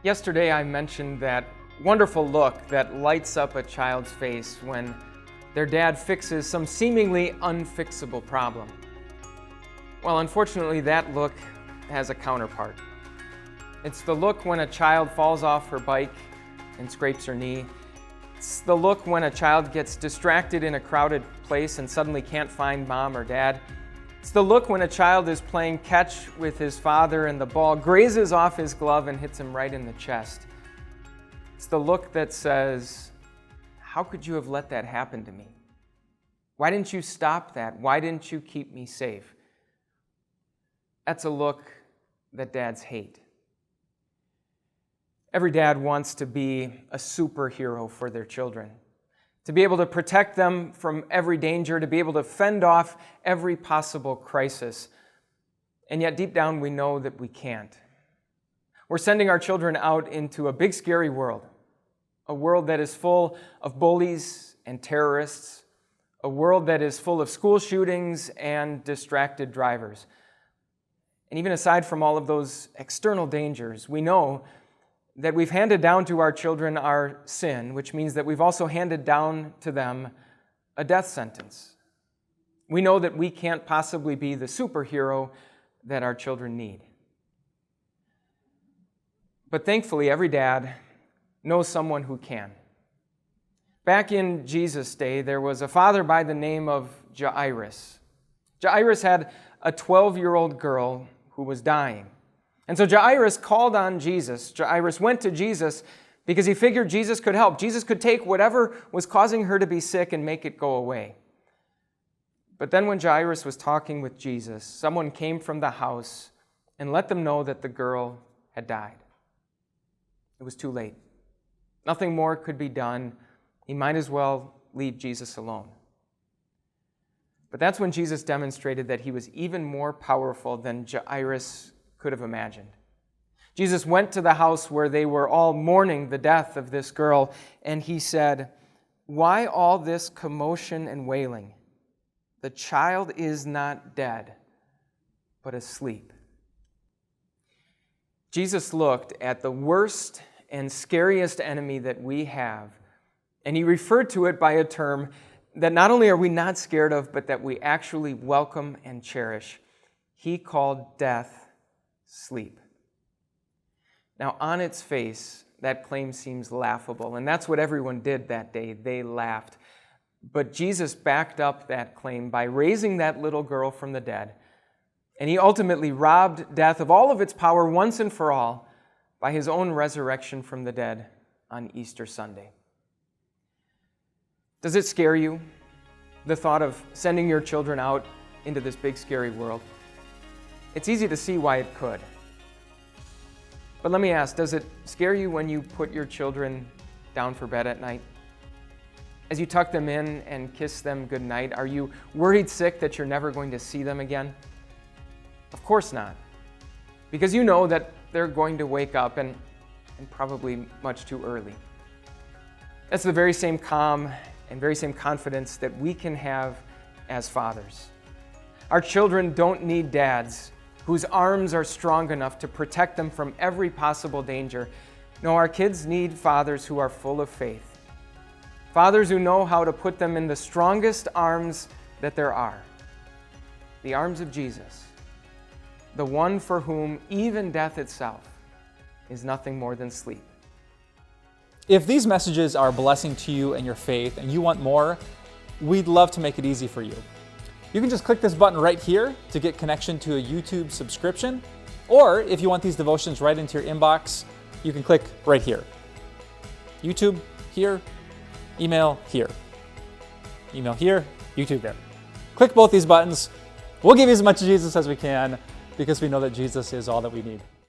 Yesterday I mentioned that wonderful look that lights up a child's face when their dad fixes some seemingly unfixable problem. Well, unfortunately, that look has a counterpart. It's the look when a child falls off her bike and scrapes her knee. It's the look when a child gets distracted in a crowded place and suddenly can't find mom or dad. It's the look when a child is playing catch with his father and the ball grazes off his glove and hits him right in the chest. It's the look that says, "How could you have let that happen to me? Why didn't you stop that? Why didn't you keep me safe?" That's a look that dads hate. Every dad wants to be a superhero for their children, to be able to protect them from every danger, to be able to fend off every possible crisis. And yet deep down we know that we can't. We're sending our children out into a big scary world, a world that is full of bullies and terrorists, a world that is full of school shootings and distracted drivers. And even aside from all of those external dangers, we know that we've handed down to our children our sin, which means that we've also handed down to them a death sentence. We know that we can't possibly be the superhero that our children need. But thankfully, every dad knows someone who can. Back in Jesus' day, there was a father by the name of Jairus. Jairus had a 12-year-old girl who was dying. And so Jairus called on Jesus. Jairus went to Jesus because he figured Jesus could help. Jesus could take whatever was causing her to be sick and make it go away. But then when Jairus was talking with Jesus, someone came from the house and let them know that the girl had died. It was too late. Nothing more could be done. He might as well leave Jesus alone. But that's when Jesus demonstrated that he was even more powerful than Jairus could have imagined. Jesus went to the house where they were all mourning the death of this girl, and he said, "Why all this commotion and wailing? The child is not dead, but asleep." Jesus looked at the worst and scariest enemy that we have, and he referred to it by a term that not only are we not scared of, but that we actually welcome and cherish. He called death sleep. Now, on its face, that claim seems laughable, and that's what everyone did that day. They laughed. But Jesus backed up that claim by raising that little girl from the dead, and he ultimately robbed death of all of its power once and for all by his own resurrection from the dead on Easter Sunday. Does it scare you, the thought of sending your children out into this big, scary world? It's easy to see why it could. But let me ask, does it scare you when you put your children down for bed at night? As you tuck them in and kiss them goodnight, are you worried sick that you're never going to see them again? Of course not. Because you know that they're going to wake up and probably much too early. That's the very same calm and very same confidence that we can have as fathers. Our children don't need dads whose arms are strong enough to protect them from every possible danger. No, our kids need fathers who are full of faith. Fathers who know how to put them in the strongest arms that there are. The arms of Jesus, the one for whom even death itself is nothing more than sleep. If these messages are a blessing to you and your faith and you want more, we'd love to make it easy for you. You can just click this button right here to get connection to a YouTube subscription, or if you want these devotions right into your inbox, you can click right here. YouTube here, email here. Email here, YouTube there. Click both these buttons. We'll give you as much Jesus as we can because we know that Jesus is all that we need.